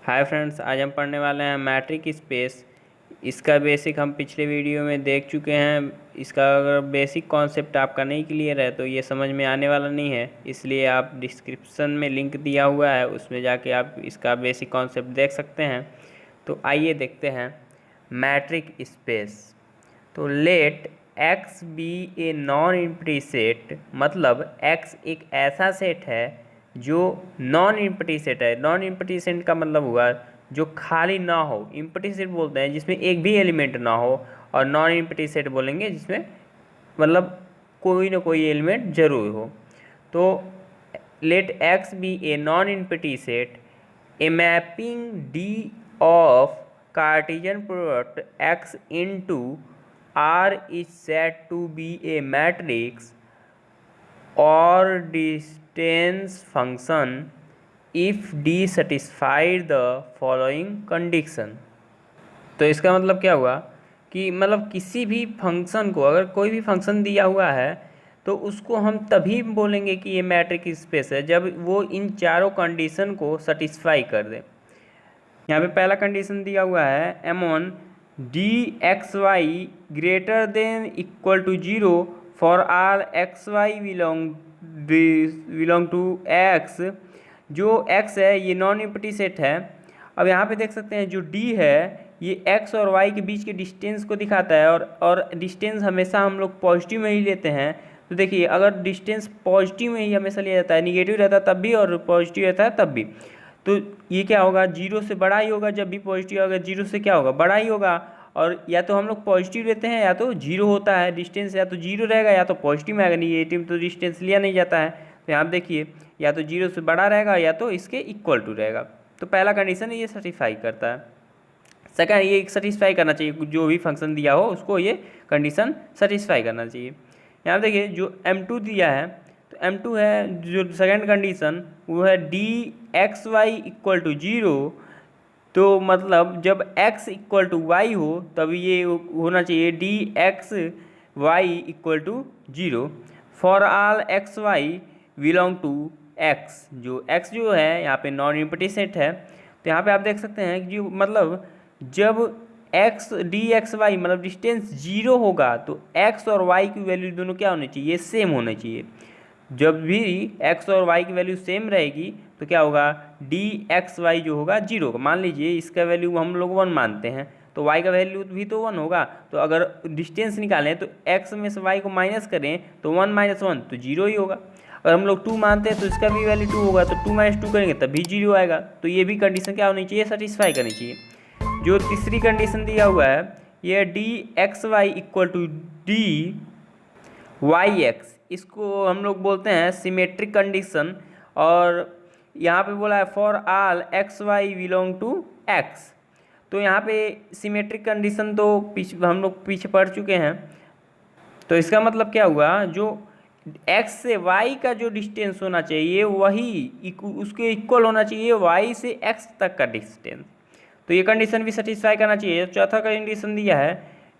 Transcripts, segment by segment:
Hi friends, आज हम पढ़ने वाले हैं मैट्रिक स्पेस। इसका बेसिक हम पिछले वीडियो में देख चुके हैं। इसका अगर बेसिक कॉन्सेप्ट आपका नहीं क्लियर है तो ये समझ में आने वाला नहीं है, इसलिए आप डिस्क्रिप्शन में लिंक दिया हुआ है, उसमें जाके आप इसका बेसिक कॉन्सेप्ट देख सकते हैं। तो आइए देखते हैं मैट्रिक स्पेस। तो let X be a non empty set, मतलब एक्स एक ऐसा सेट है जो नॉन एम्प्टी सेट है। नॉन एम्प्टी सेट का मतलब हुआ जो खाली ना हो। एम्प्टी सेट बोलते हैं जिसमें एक भी एलिमेंट ना हो, और नॉन एम्प्टी सेट बोलेंगे जिसमें मतलब कोई ना कोई एलिमेंट जरूर हो। तो let X be a non empty set, a mapping d of Cartesian product x into R is said to be a matrix or distance function if D satisfies the following condition। तो इसका मतलब क्या हुआ कि मतलब किसी भी function को, अगर कोई भी फंक्शन दिया हुआ है तो उसको हम तभी बोलेंगे कि ये मैट्रिक स्पेस है जब वो इन चारों कंडीशन को सेटिस्फाई कर दे। यहाँ पे पहला कंडीशन दिया हुआ है M on d x y greater than equal to 0 for all x y belong to X. जो x है ये नॉन एम्प्टी सेट है। अब यहाँ पे देख सकते हैं जो d है ये x और y के बीच के डिस्टेंस को दिखाता है, और डिस्टेंस हमेशा हम लोग पॉजिटिव में ही लेते हैं। तो देखिए, अगर डिस्टेंस पॉजिटिव में ही हमेशा लिया जाता है, निगेटिव रहता है तब भी और पॉजिटिव रहता है तब भी, तो ये क्या होगा, 0 से बड़ा ही होगा। जब भी पॉजिटिव होगा 0 से क्या होगा, बड़ा ही होगा। और या तो हम लोग पॉजिटिव लेते हैं या तो 0 होता है डिस्टेंस, या तो 0 रहेगा या तो पॉजिटिव में आएगा। निगेटिव तो डिस्टेंस लिया नहीं जाता है। तो यहाँ देखिए, या तो 0 से बड़ा रहेगा या तो इसके इक्वल टू रहेगा। तो पहला कंडीशन ये सेटिस्फाई करता है। सेकंड, ये सेटिस्फाई करना चाहिए, जो भी फंक्शन दिया हो उसको ये कंडीशन सेटिस्फाई करना चाहिए। यहाँ देखिए जो m2 दिया है, तो m2 है जो सेकंड कंडीशन, वो है d x y equal to 0। तो मतलब जब x इक्वल टू वाई हो तब ये होना चाहिए d x y equal to 0 for all x y belong to x। जो x जो है यहाँ पे नॉन एम्प्टी सेट है। तो यहाँ पे आप देख सकते हैं कि जो मतलब जब x डी एक्स वाई मतलब डिस्टेंस 0 होगा तो x और y की वैल्यू दोनों क्या होनी चाहिए, सेम होनी चाहिए। जब भी x और y की वैल्यू सेम रहेगी तो क्या होगा, डी एक्स वाई जो होगा 0 होगा। मान लीजिए इसका वैल्यू हम लोग 1 मानते हैं तो y का वैल्यू भी तो 1 होगा। तो अगर डिस्टेंस निकालें तो x में से y को माइनस करें तो 1 - 1 तो 0 ही होगा। अगर हम लोग 2 मानते हैं तो इसका भी वैल्यू 2 होगा, तो 2 - 2 करेंगे तब भी 0 आएगा। तो ये भी कंडीशन क्या होनी चाहिए, सेटिस्फाई करनी चाहिए। जो तीसरी कंडीशन दिया हुआ है ये d x y equal to d y x, इसको हम लोग बोलते हैं सिमेट्रिक कंडीशन। और यहाँ पे बोला है for all x y belong to X. तो यहाँ पे सिमेट्रिक कंडीशन तो हम लोग पीछे पढ़ चुके हैं। तो इसका मतलब क्या हुआ, जो x से y का जो डिस्टेंस होना चाहिए वही उसके इक्वल होना चाहिए y से x तक का डिस्टेंस। तो ये कंडीशन भी सेटिस्फाई करना चाहिए। चौथा कंडीशन दिया है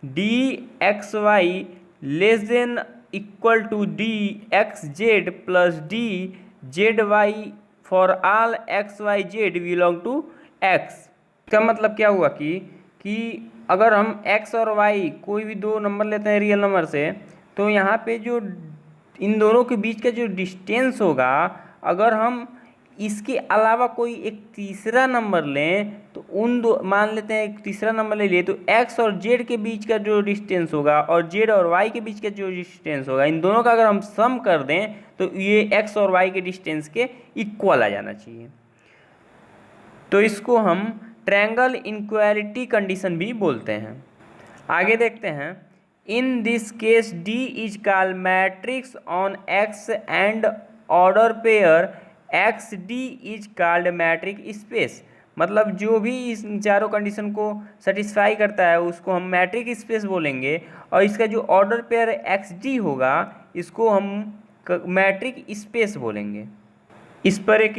d x y less than equal to d x z plus d z y for all x y z belong to X. इसका मतलब क्या हुआ कि अगर हम x और y कोई भी दो नंबर लेते हैं रियल नंबर से, तो यहाँ पे जो इन दोनों के बीच का जो डिस्टेंस होगा, अगर हम इसके अलावा कोई एक तीसरा नंबर लें तो उन दो, मान लेते हैं एक तीसरा नंबर ले लिए, तो x और z के बीच का जो डिस्टेंस होगा और z और y के बीच का जो डिस्टेंस होगा, इन दोनों का अगर हम सम कर दें तो ये x और y के डिस्टेंस के इक्वल आ जाना चाहिए। तो इसको हम ट्रायंगल इनइक्वालिटी कंडीशन भी बोलते हैं। आगे देखते हैं, in this case D is called matrix on x and order pair x d is called matric space. मतलब जो भी इस चारों कंडीशन को सेटिस्फाई करता है उसको हम मैट्रिक स्पेस बोलेंगे, और इसका जो ऑर्डर पेयर एक्स डी होगा इसको हम मैट्रिक स्पेस बोलेंगे। इस पर एक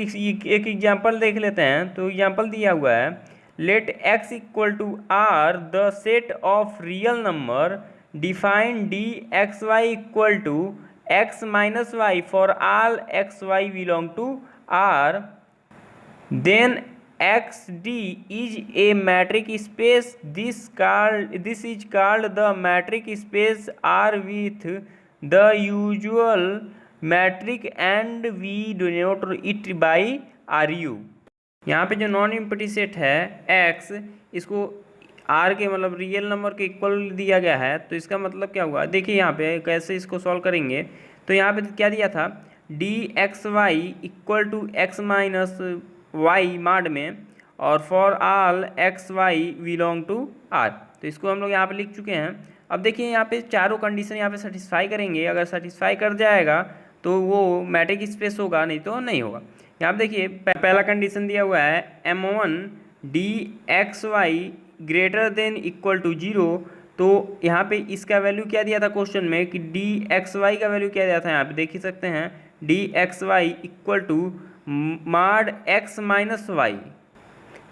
एग्जाम्पल देख लेते हैं। तो एग्जाम्पल दिया हुआ है let x equal to R the set of real number define d x y equal to x minus y for all x y belong to R, then X d is a metric space, this is called the metric space R with the usual metric and we denote it by R U. यहाँ पे जो non empty set है X, इसको R के मतलब real number के equal दिया गया है, तो इसका मतलब क्या हुआ, देखिए यहाँ पे कैसे इसको सॉल्व करेंगे। तो यहाँ पे क्या दिया था, d x y equal to x minus y mod में, और for all x y belong to R. तो इसको हम लोग यहाँ पे लिख चुके हैं। अब देखिए यहाँ पे चारों कंडीशन यहाँ पे सेटिस्फाई करेंगे, अगर सेटिस्फाई कर जाएगा तो वो मैट्रिक स्पेस होगा, नहीं तो नहीं होगा। यहाँ पे देखिए पहला कंडीशन दिया हुआ है M1 d x y greater than equal to 0। तो यहाँ पे इसका वैल्यू क्या दिया था क्वेश्चन में कि डी एक्स वाई का वैल्यू क्या दिया था, यहाँ पे देख ही सकते हैं, d x y equal to mod x minus y.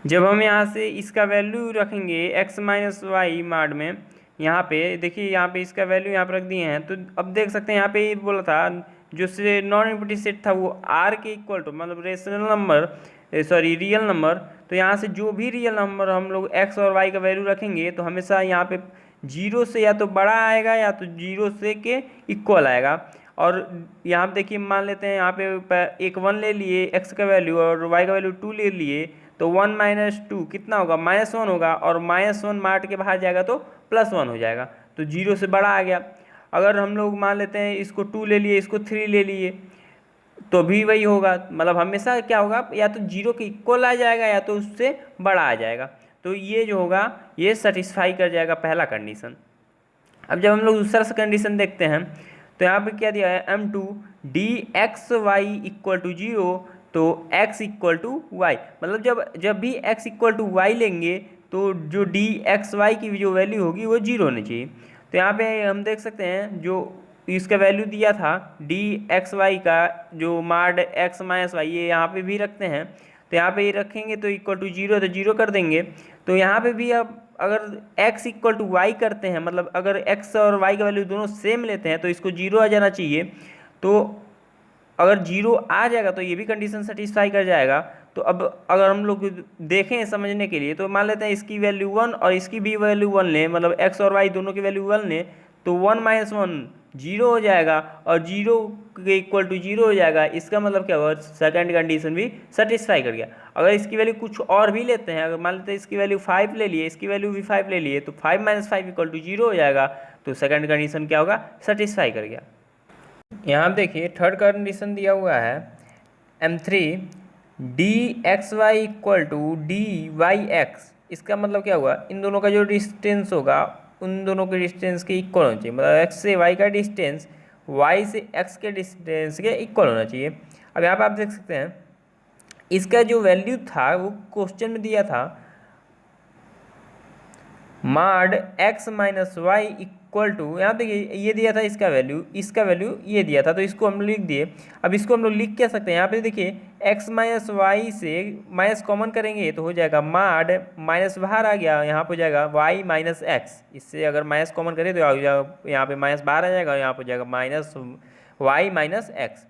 जब हम यहाँ से इसका वैल्यू रखेंगे एक्स माइनस वाई माड में, यहाँ पे देखिए यहाँ पे इसका वैल्यू यहाँ पर रख दिए हैं। तो अब देख सकते हैं यहाँ पे बोला था जो से नॉन एम्प्टी सेट था वो आर के इक्वल टू मतलब रेशनल नंबर रियल नंबर। तो यहाँ से जो भी रियल नंबर हम लोग एक्स और वाई का वैल्यू रखेंगे तो हमेशा यहाँ पे 0 से या तो बड़ा आएगा या तो 0 से के इक्वल आएगा। और यहाँ पे देखिए मान लेते हैं यहाँ पे एक 1 ले लिए एक्स का वैल्यू और वाई का वैल्यू 2 ले लिए, तो 1 माइनस 2 कितना होगा, -1 होगा, और -1 मार के बाहर जाएगा तो +1 हो जाएगा, तो 0 से बड़ा आ गया। अगर हम लोग मान लेते हैं इसको 2 ले लिए, इसको 3 ले लिए, तो भी वही होगा, मतलब हमेशा क्या होगा, या तो 0 के इक्वल आ जाएगा या तो उससे बड़ा आ जाएगा। तो ये जो होगा ये सेटिस्फाई कर जाएगा पहला कंडीशन। अब जब हम लोग दूसरा कंडीशन देखते हैं तो यहाँ पे क्या दिया है, M2 d x y equal to 0, तो x इक्वल टू वाई, मतलब जब भी x इक्वल टू वाई लेंगे तो जो डी एक्स वाई की जो वैल्यू होगी वो 0 होनी चाहिए। तो यहाँ पे हम देख सकते हैं जो इसका वैल्यू दिया था डी एक्स वाई का, जो माड एक्स माइनस वाई, ये यहाँ पे भी रखते हैं। तो यहाँ पे ये रखेंगे तो इक्वल टू 0, तो 0 कर देंगे। तो यहाँ पे भी अब अगर x इक्वल टू वाई करते हैं, मतलब अगर x और y का वैल्यू दोनों सेम लेते हैं तो इसको 0 आ जाना चाहिए। तो अगर 0 आ जाएगा तो ये भी कंडीशन सेटिस्फाई कर जाएगा। तो अब अगर हम लोग देखें समझने के लिए, तो मान लेते हैं इसकी वैल्यू 1 और इसकी भी वैल्यू 1 लें, मतलब x और y दोनों की वैल्यू 1 लें, तो 1 माइनस 1 0 हो जाएगा और 0 के इक्वल टू 0 हो जाएगा। इसका मतलब क्या होगा, सेकंड कंडीशन भी सेटिस्फाई कर गया। अगर इसकी वैल्यू कुछ और भी लेते हैं, अगर मान लेते हैं इसकी वैल्यू 5 ले लिए, इसकी वैल्यू भी 5 ले लिए, तो 5 माइनस 5 इक्वल टू 0 हो जाएगा। तो सेकंड कंडीशन क्या होगा, सेटिस्फाई कर गया। यहाँ देखिए थर्ड कंडीशन दिया हुआ है M3 d x y equal to d y x. इसका मतलब क्या हुआ, इन दोनों का जो डिस्टेंस होगा उन दोनों के डिस्टेंस के इक्वल होना चाहिए, मतलब x से y का डिस्टेंस y से x के डिस्टेंस के इक्वल होना चाहिए। अब यहाँ पर आप देख सकते हैं इसका जो वैल्यू था वो क्वेश्चन में दिया था mod x minus y equal to, यहाँ देखिए ये दिया था इसका वैल्यू ये दिया था, तो इसको हम लिख दिए। अब इसको हम लोग लिख क्या सकते हैं, यहाँ पे देखिए x माइनस वाई से माइनस कॉमन करेंगे तो हो जाएगा माड, माइनस बाहर आ गया, यहाँ पे हो जाएगा y माइनस एक्स। इससे अगर माइनस कॉमन करें तो यहाँ पे माइनस बाहर आ जाएगा, यहाँ पे हो जाएगा माइनस y माइनस एक्स।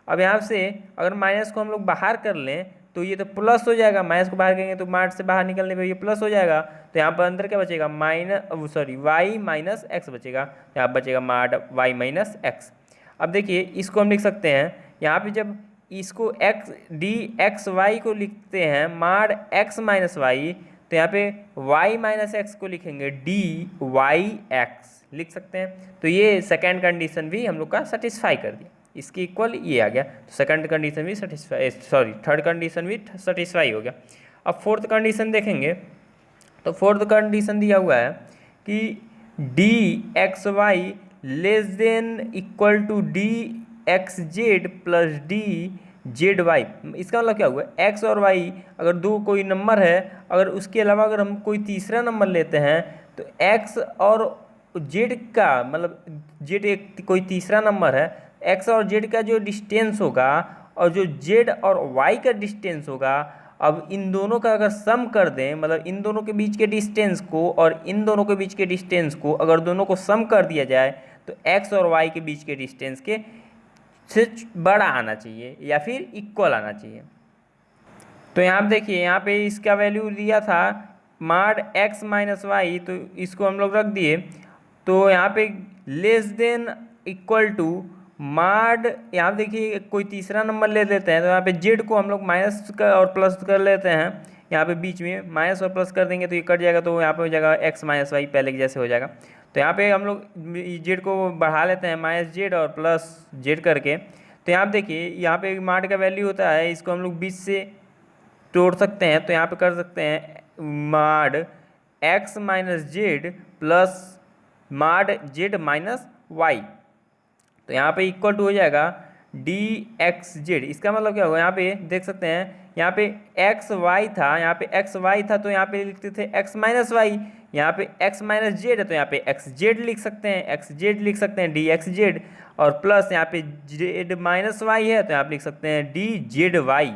अब यहाँ से अगर माइनस को हम लोग बाहर कर लें तो ये तो प्लस हो जाएगा, माइनस को बाहर करेंगे तो मार्ट से बाहर निकलने पे ये प्लस हो जाएगा। तो यहाँ पर अंदर क्या बचेगा, वाई माइनस एक्स बचेगा, यहाँ बचेगा मार्ट वाई माइनस एक्स। अब देखिए इसको हम लिख सकते हैं, यहाँ पे जब इसको डी एक्स वाई को लिखते हैं मार्ट एक्स माइनस वाई, तो यहाँ पे वाई माइनस एक्स को लिखेंगे डी वाई एक्स लिख सकते हैं। तो ये सेकेंड कंडीशन भी हम लोग का सेटिस्फाई कर दिया, इसकी इक्वल ये आ गया। तो सेकंड कंडीशन भी थर्ड कंडीशन भी सेटिस्फाई हो गया। अब फोर्थ कंडीशन देखेंगे तो फोर्थ कंडीशन दिया हुआ है कि d x y less than equal to d x z plus d z y. इसका मतलब क्या हुआ, एक्स और वाई अगर दो कोई नंबर है, अगर उसके अलावा अगर हम कोई तीसरा नंबर लेते हैं तो एक्स और जेड का मतलब जेड एक कोई तीसरा नंबर है, एक्स और जेड का जो डिस्टेंस होगा और जो जेड और वाई का डिस्टेंस होगा, अब इन दोनों का अगर सम कर दें, मतलब इन दोनों के बीच के डिस्टेंस को और इन दोनों के बीच के डिस्टेंस को अगर दोनों को सम कर दिया जाए तो एक्स और वाई के बीच के डिस्टेंस के से बड़ा आना चाहिए या फिर इक्वल आना चाहिए। तो तो यहाँ पे देखिए, यहाँ पे इसका वैल्यू दिया था माड x माइनस वाई, तो इसको हम लोग रख दिए। तो यहाँ पे लेस देन इक्वल टू माड, यहाँ देखिए कोई तीसरा नंबर ले लेते हैं, तो यहाँ पे जेड को हम लोग माइनस कर और प्लस कर लेते हैं। यहाँ पे बीच में माइनस और प्लस कर देंगे तो ये कट जाएगा, तो यहाँ पे हो जाएगा x माइनस वाई, पहले के जैसे हो जाएगा। तो यहाँ पे हम लोग जेड को बढ़ा लेते हैं माइनस जेड और प्लस जेड करके। तो यहाँ पे देखिए, यहाँ पे माड का वैल्यू होता है, इसको हम लोग बीच से तोड़ सकते हैं। तो यहाँ पे कर सकते हैं माड x माइनस जेड प्लस माड जेड माइनस वाई। तो यहाँ पे इक्वल टू हो जाएगा डी एक्स जेड। इसका मतलब क्या होगा, यहाँ पे देख सकते हैं, यहाँ पे एक्स वाई था, यहाँ पे एक्स वाई था, तो यहाँ पे लिखते थे एक्स माइनस वाई। यहाँ पे एक्स माइनस जेड है, तो यहाँ पे एक्स जेड लिख सकते हैं, एक्स जेड लिख सकते हैं डी एक्स जेड। और प्लस यहाँ पे जेड माइनस वाई है, तो यहाँ पे लिख सकते हैं डी जेड वाई।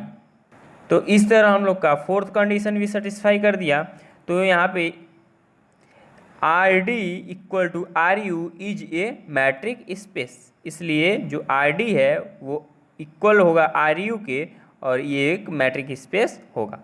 तो इस तरह हम लोग का फोर्थ कंडीशन भी सेटिस्फाई कर दिया। तो यहाँ पे R d equal to R U is a metric space, इसलिए जो आर डी है वो इक्वल होगा आर यू के, और ये एक मैट्रिक स्पेस होगा।